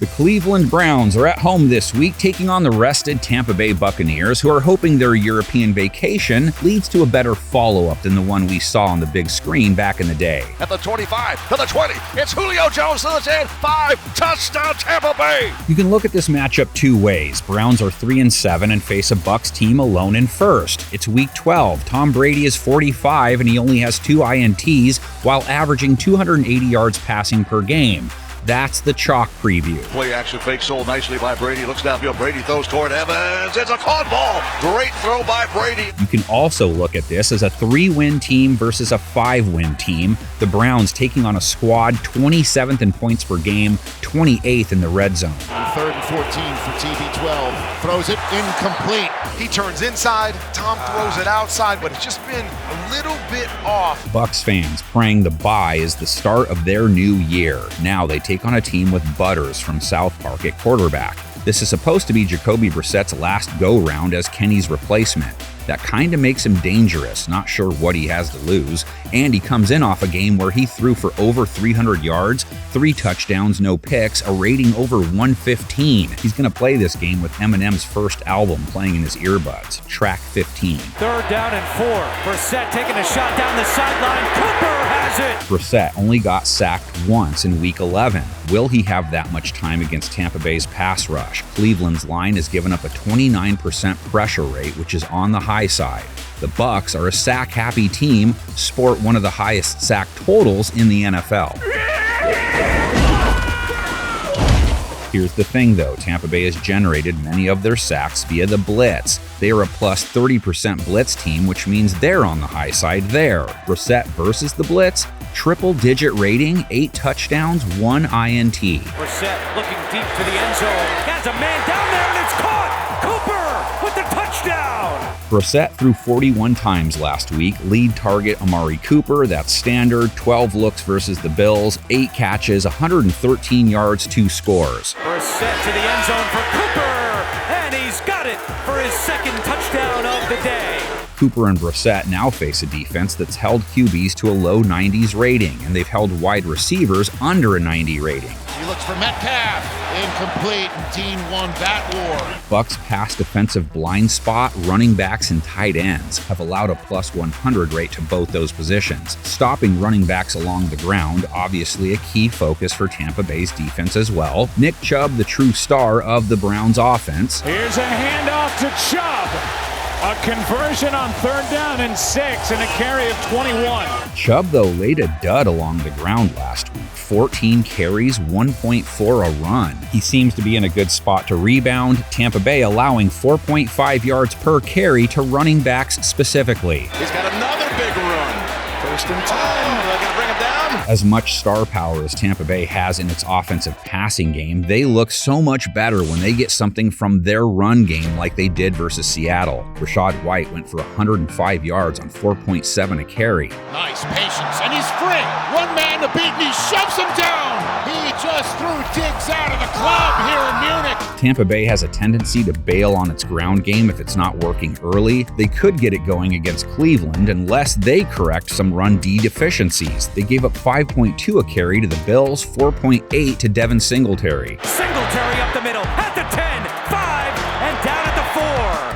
The Cleveland Browns are at home this week taking on the rested Tampa Bay Buccaneers, who are hoping their European vacation leads to a better follow-up than the one we saw on the big screen back in the day. At the 25, to the 20, it's Julio Jones to the 10, 5, touchdown Tampa Bay! You can look at this matchup two ways. Browns are 3-7 and face a Bucs team alone in first. It's week 12. Tom Brady is 45 and he only has 2 INTs while averaging 280 yards passing per game. That's the chalk preview. Play action fake sold nicely by Brady. Looks downfield. Brady throws toward Evans. It's a caught ball. Great throw by Brady. You can also look at this as a 3-win team versus a 5-win team. The Browns taking on a squad 27th in points per game, 28th in the red zone. 3rd and 14 for TB12. Throws it incomplete. He turns inside. Tom throws it outside, but it's just been a little bit off. Bucs fans praying the bye is the start of their new year. Now they take on a team with Butters from South Park at quarterback. This is supposed to be Jacoby Brissett's last go-round as Kenny's replacement. That kind of makes him dangerous, not sure what he has to lose, and he comes in off a game where he threw for over 300 yards, 3 touchdowns, no picks, a rating over 115. He's going to play this game with Eminem's first album playing in his earbuds, track 15. 3rd down and 4. Brissett taking a shot down the sideline. Cooper has it! Brissett only got sacked once in week 11. Will he have that much time against Tampa Bay's pass rush? Cleveland's line has given up a 29% pressure rate, which is on the high side. The Bucs are a sack-happy team, sport one of the highest sack totals in the NFL. Here's the thing though, Tampa Bay has generated many of their sacks via the blitz. They are a plus 30% blitz team, which means they're on the high side there. Brissett versus the blitz, triple-digit rating, 8 touchdowns, 1 INT. Brissett looking deep to the end zone. Has a man down there and it's caught! Cooper with the touchdown! Brissett threw 41 times last week. Lead target AMARI Cooper, that's standard. 12 looks versus the Bills, 8 catches, 113 yards, 2 scores. Brissett to the end zone for Cooper, and he's got it for his 2nd touchdown of the day. Cooper and Brissett now face a defense that's held QBs to a low 90s rating, and they've held wide receivers under a 90 rating. He looks for Metcalf. Incomplete, and Dean won that war. Bucs' pass defensive blind spot, running backs, and tight ends have allowed a plus 100 rate to both those positions. Stopping running backs along the ground, obviously a key focus for Tampa Bay's defense as well. Nick Chubb, the true star of the Browns offense. Here's a handoff to Chubb. A conversion on 3rd down and 6 and a carry of 21. Chubb, though, laid a dud along the ground last week. 14 carries, 1.4 a run. He seems to be in a good spot to rebound. Tampa Bay allowing 4.5 yards per carry to running backs specifically. He's got another big run. 1st and 10. They're going to bring him down. As much star power as Tampa Bay has in its offensive passing game, they look so much better when they get something from their run game like they did versus Seattle. Rachaad White went for 105 yards on 4.7 a carry. Nice patience, and he's free. One man to beat, and he shoves him down. He just threw Diggs out of the club here in Munich. Tampa Bay has a tendency to bail on its ground game if it's not working early. They could get it going against Cleveland unless they correct some run D deficiencies. They gave up 5.2 a carry to the Bills, 4.8 to Devin Singletary. Singletary up the middle, at the 10, 5, and down at the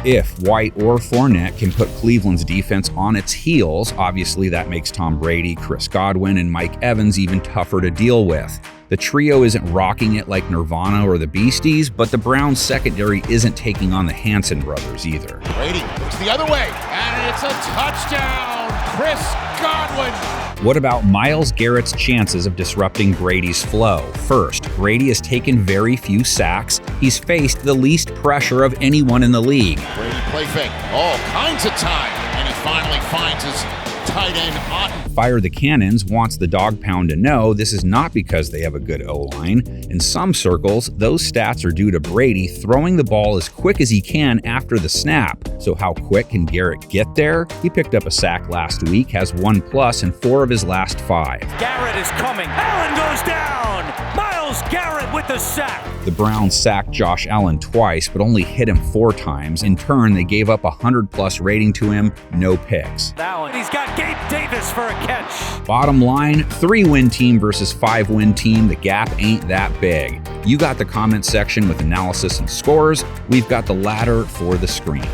4. If White or Fournette can put Cleveland's defense on its heels, obviously that makes Tom Brady, Chris Godwin, and Mike Evans even tougher to deal with. The trio isn't rocking it like Nirvana or the Beasties, but the Browns secondary isn't taking on the Hanson brothers either. Brady looks the other way, and it's a touchdown, Chris Godwin. What about Myles Garrett's chances of disrupting Brady's flow? First, Brady has taken very few sacks. He's faced the least pressure of anyone in the league. Brady play fake all kinds of time, and he finally finds his tight end Otten. Fire the Cannons wants the dog pound to know this is not because they have a good O-line. In some circles, those stats are due to Brady throwing the ball as quick as he can after the snap. So how quick can Garrett get there? He picked up a sack last week, has 1+ in 4 of his last 5. Garrett is coming. Allen goes down. Myles Garrett with with the sack. The Browns sacked Josh Allen twice, but only hit him 4 times. In turn, they gave up a 100+ rating to him, no picks. Allen, he's got Gabe Davis for a catch. Bottom line, 3-win team versus 5-win team, the gap ain't that big. You got the comment section with analysis and scores. We've got the ladder for the screen.